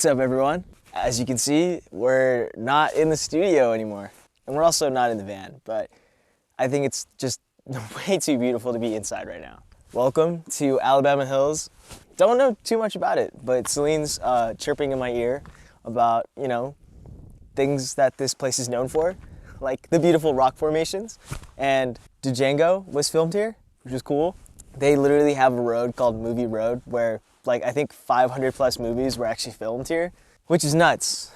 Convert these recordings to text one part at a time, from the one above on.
What's up, everyone? As you can see, we're not in the studio anymore, and we're also not in the van, but I think it's just way too beautiful to be inside right now. Welcome to Alabama Hills. Don't know too much about it, but Celine's chirping in my ear about, things that this place is known for, like the beautiful rock formations. And Django was filmed here, which is cool. They literally have a road called Movie Road where I think 500 plus movies were actually filmed here, which is nuts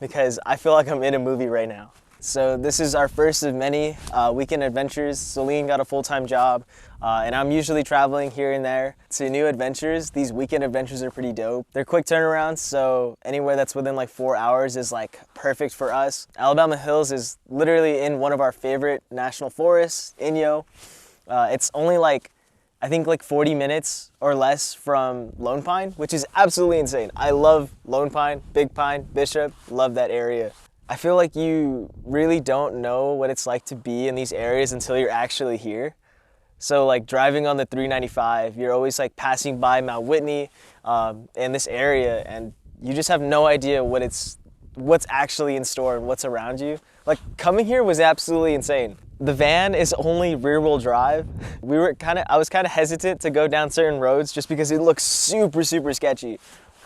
because I feel like I'm in a movie right now. So this is our first of many weekend adventures. Celine got a full-time job and I'm usually traveling here and there to new adventures. These weekend adventures are pretty dope. They're quick turnarounds, so anywhere that's within like 4 hours is like perfect for us. Alabama Hills is literally in one of our favorite national forests, Inyo. It's only I think 40 minutes or less from Lone Pine, which is absolutely insane. I love Lone Pine, Big Pine, Bishop, love that area. I feel like you really don't know what it's like to be in these areas until you're actually here. So driving on the 395, you're always passing by Mount Whitney in this area, and you just have no idea what's actually in store and what's around you. Coming here was absolutely insane. The van is only rear-wheel drive. I was kind of hesitant to go down certain roads just because it looks super, super sketchy.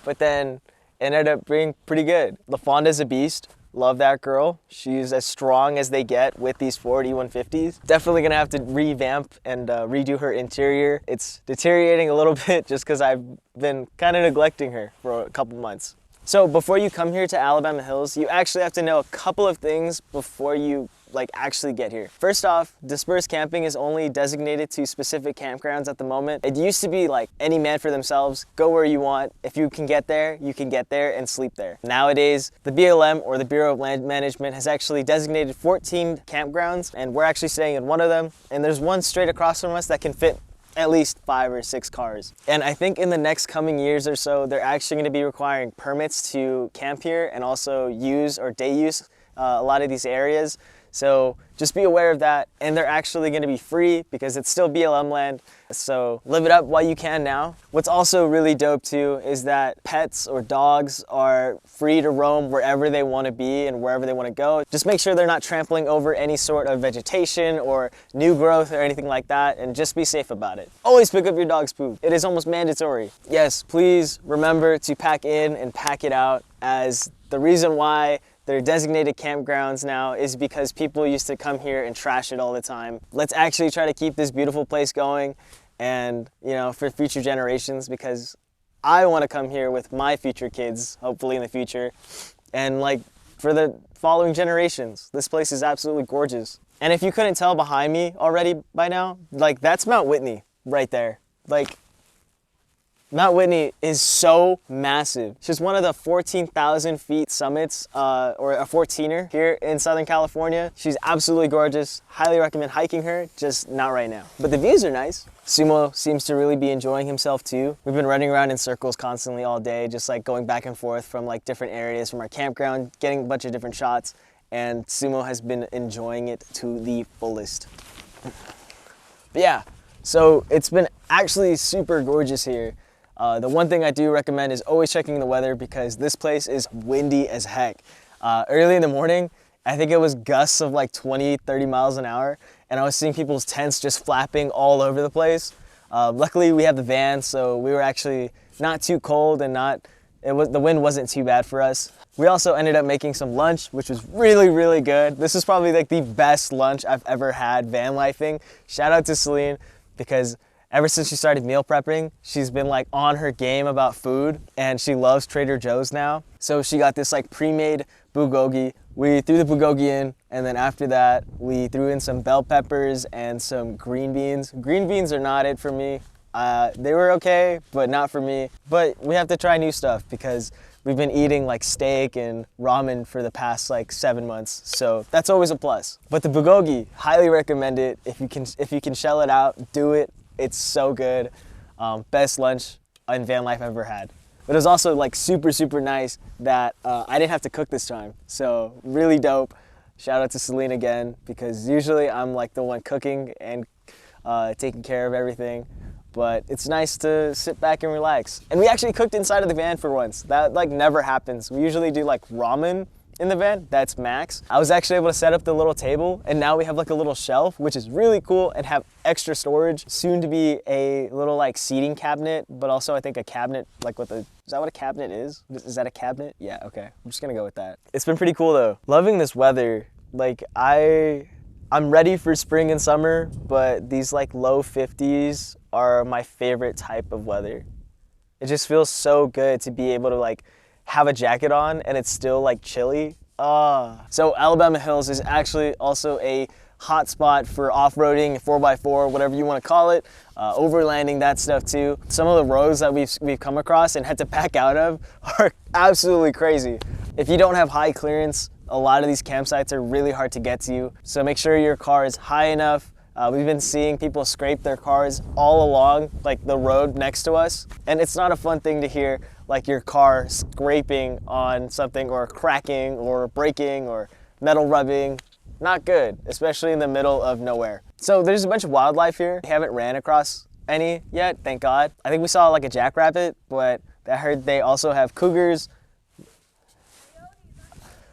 But then it ended up being pretty good. LaFonda's a beast. Love that girl. She's as strong as they get with these 4D150s. Definitely gonna have to revamp and redo her interior. It's deteriorating a little bit just because I've been kind of neglecting her for a couple months. So before you come here to Alabama Hills, you actually have to know a couple of things before you actually get here. First off, dispersed camping is only designated to specific campgrounds at the moment. It used to be any man for themselves, go where you want. If you can get there, you can get there and sleep there. Nowadays, the BLM, or the Bureau of Land Management, has actually designated 14 campgrounds, and we're actually staying in one of them. And there's one straight across from us that can fit at least 5 or 6 cars. And I think in the next coming years or so, they're actually going to be requiring permits to camp here and also use or day use a lot of these areas. So just be aware of that, and they're actually going to be free because it's still BLM land, so live it up while you can now. What's also really dope too is that pets or dogs are free to roam wherever they want to be and wherever they want to go. Just make sure they're not trampling over any sort of vegetation or new growth or anything like that, and just be safe about it. Always pick up your dog's poop. It is almost mandatory. Yes, please remember to pack in and pack it out, as the reason why they're designated campgrounds now is because people used to come here and trash it all the time. Let's actually try to keep this beautiful place going, and for future generations, because I want to come here with my future kids, hopefully in the future, and for the following generations. This place is absolutely gorgeous. And if you couldn't tell behind me already by now, that's Mount Whitney right there. Mount Whitney is so massive. She's one of the 14,000 feet summits, or a 14er here in Southern California. She's absolutely gorgeous. Highly recommend hiking her, just not right now. But the views are nice. Sumo seems to really be enjoying himself too. We've been running around in circles constantly all day, just going back and forth from different areas from our campground, getting a bunch of different shots, and Sumo has been enjoying it to the fullest. But yeah, so it's been actually super gorgeous here. The one thing I do recommend is always checking the weather, because this place is windy as heck. Early in the morning, I think it was gusts of 20, 30 miles an hour, and I was seeing people's tents just flapping all over the place. Luckily, we have the van, so we were actually not too cold, and the wind wasn't too bad for us. We also ended up making some lunch, which was really, really good. This is probably the best lunch I've ever had van lifing. Shout out to Celine, because ever since she started meal prepping, she's been on her game about food, and she loves Trader Joe's now. So she got this pre-made bulgogi. We threw the bulgogi in, and then after that, we threw in some bell peppers and some green beans. Green beans are not it for me. They were okay, but not for me. But we have to try new stuff because we've been eating steak and ramen for the past 7 months. So that's always a plus. But the bulgogi, highly recommend it. If you can shell it out, do it. It's so good. Best lunch in van life I've ever had. But it was also super, super nice that I didn't have to cook this time. So really dope. Shout out to Celine again, because usually I'm the one cooking and taking care of everything. but it's nice to sit back and relax. And we actually cooked inside of the van for once. That like never happens. We usually do like ramen in the van, that's max. I was actually able to set up the little table, and now we have like a little shelf, which is really cool, and have extra storage. Soon to be a little like seating cabinet, but also I think a cabinet like with a, is that what a cabinet is? Is that a cabinet? Yeah, okay, I'm just gonna go with that. It's been pretty cool though. Loving this weather. Like I'm ready for spring and summer, but these like low 50s are my favorite type of weather. It just feels so good to be able to like have a jacket on and it's still like chilly. So Alabama Hills is actually also a hot spot for off-roading, 4x4, whatever you want to call it, overlanding, that stuff too. Some of the roads that we've come across and had to back out of are absolutely crazy. If you don't have high clearance, a lot of these campsites are really hard to get to, so make sure your car is high enough. We've been seeing people scrape their cars all along like the road next to us, and it's not a fun thing to hear, like your car scraping on something or cracking or breaking or metal rubbing. Not good, especially in the middle of nowhere. So there's a bunch of wildlife here. We haven't ran across any yet, thank God. I think we saw like a jackrabbit, but I heard they also have cougars.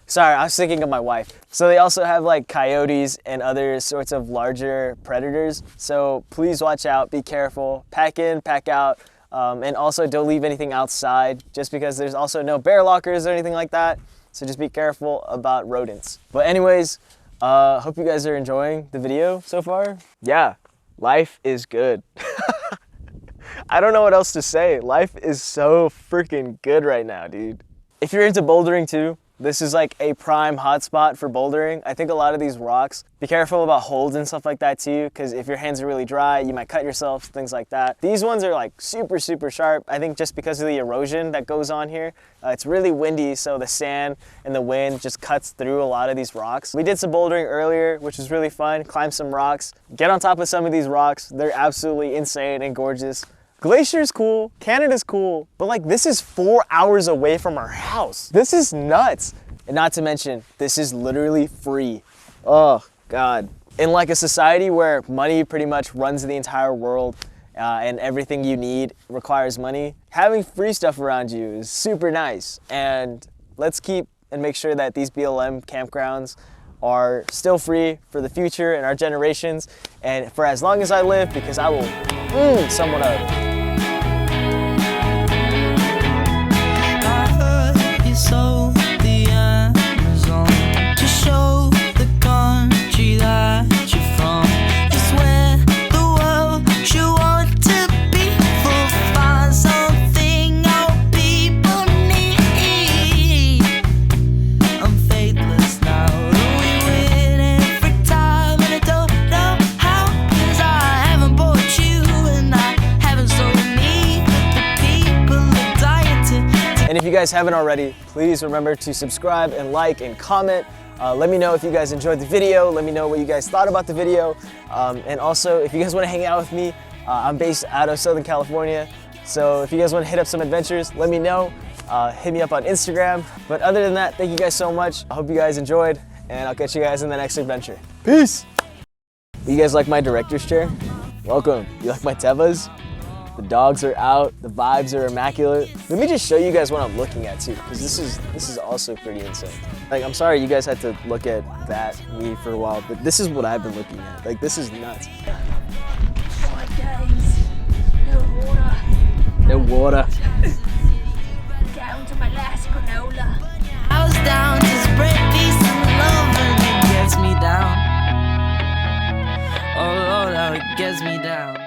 Sorry, I was thinking of my wife. So they also have like coyotes and other sorts of larger predators. So please watch out, be careful, pack in, pack out, and also don't leave anything outside just because there's also no bear lockers or anything like that. So just be careful about rodents. But anyways, hope you guys are enjoying the video so far. Yeah, life is good. I don't know what else to say. Life is so freaking good right now, dude. If you're into bouldering too, this is like a prime hotspot for bouldering. I think a lot of these rocks, be careful about holds and stuff like that too, because if your hands are really dry, you might cut yourself, things like that. These ones are like super, super sharp. I think just because of the erosion that goes on here. It's really windy, so the sand and the wind just cuts through a lot of these rocks. We did some bouldering earlier, which was really fun. Climbed some rocks, get on top of some of these rocks. They're absolutely insane and gorgeous. Glacier's cool, Canada's cool, but like this is 4 hours away from our house. This is nuts. And not to mention, this is literally free. Oh God. In like a society where money pretty much runs the entire world and everything you need requires money, having free stuff around you is super nice. And let's keep and make sure that these BLM campgrounds are still free for the future and our generations and for as long as I live, because I will someone up. So the Amazon to show the country that you're from is where the world should want to be. For find something our people need. I'm faithless now, we win every time, and I don't know how, 'cause I haven't bought you and I haven't sold me, but the people are dying to. And if you guys haven't already, please remember to subscribe and like and comment. Let me know if you guys enjoyed the video. Let me know what you guys thought about the video. And also, if you guys want to hang out with me, I'm based out of Southern California. So if you guys want to hit up some adventures, let me know. Hit me up on Instagram. But other than that, thank you guys so much. I hope you guys enjoyed, and I'll catch you guys in the next adventure. Peace! You guys like my director's chair? Welcome. You like my Tevas? The dogs are out, the vibes are immaculate. Let me just show you guys what I'm looking at too, because this is also pretty insane. Like, I'm sorry you guys had to look at me for a while, but this is what I've been looking at. Like, this is nuts. 5 days, no water. No water. Down to my last granola. I was down to spread peace and love, and it gets me down. Oh Lord, how it gets me down.